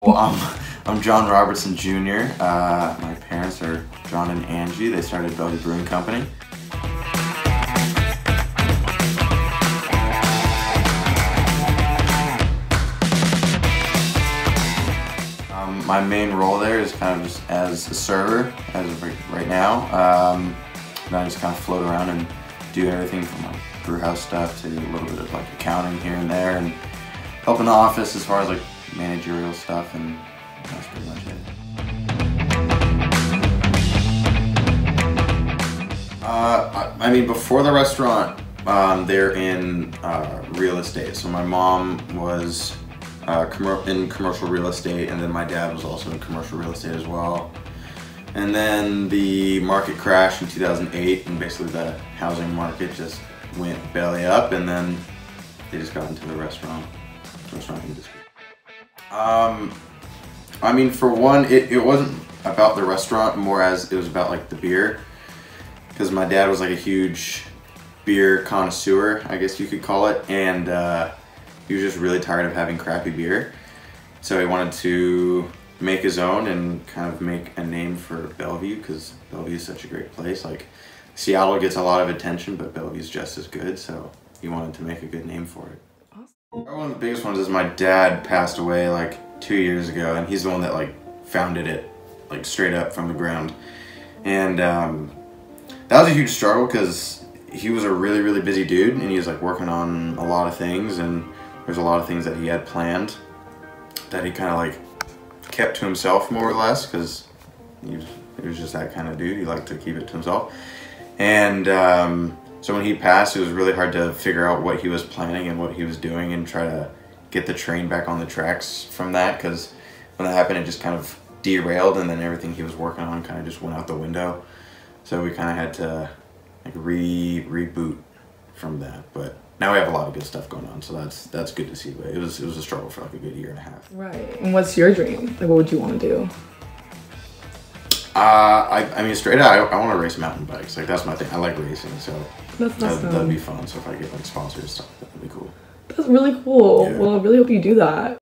Well, I'm John Robertson Jr. My parents are John and Angie. They started Bellevue Brewing Company. My main role there is kind of just as a server, as of right now. And I just kind of float around and do everything from like brew house stuff to a little bit of like accounting here and there, and help in the office as far as like managerial stuff, and that's pretty much it. I mean, before the restaurant, they're in real estate. So my mom was in commercial real estate, and then my dad was also in commercial real estate as well. And then the market crashed in 2008, and basically the housing market just went belly up, and then they just got into the restaurant industry. I mean, for one, it wasn't about the restaurant, more as it was about like the beer, because my dad was like a huge beer connoisseur, I guess you could call it, and he was just really tired of having crappy beer, so he wanted to make his own and kind of make a name for Bellevue, because Bellevue is such a great place. Like, Seattle gets a lot of attention, but Bellevue's just as good, so he wanted to make a good name for it. One of the biggest ones is my dad passed away like 2 years ago, and he's the one that like founded it like straight up from the ground. And that was a huge struggle, because he was a really busy dude, and he was like working on a lot of things, and there's a lot of things that he had planned that he kind of like kept to himself, more or less, because he was just that kind of dude. He liked to keep it to himself. And so when he passed, it was really hard to figure out what he was planning and what he was doing, and try to get the train back on the tracks from that, because when that happened, it just kind of derailed, and then everything he was working on kind of just went out the window. So we kind of had to like reboot from that. But now we have a lot of good stuff going on, so that's good to see. But it was a struggle for like a good year and a half. Right. And what's your dream? Like, what would you want to do? I mean, straight out, I want to race mountain bikes. Like, that's my thing. I like racing, so That's awesome. that'd be fun. So if I get like sponsors and stuff, that'd be cool. That's really cool. Yeah. Well, I really hope you do that.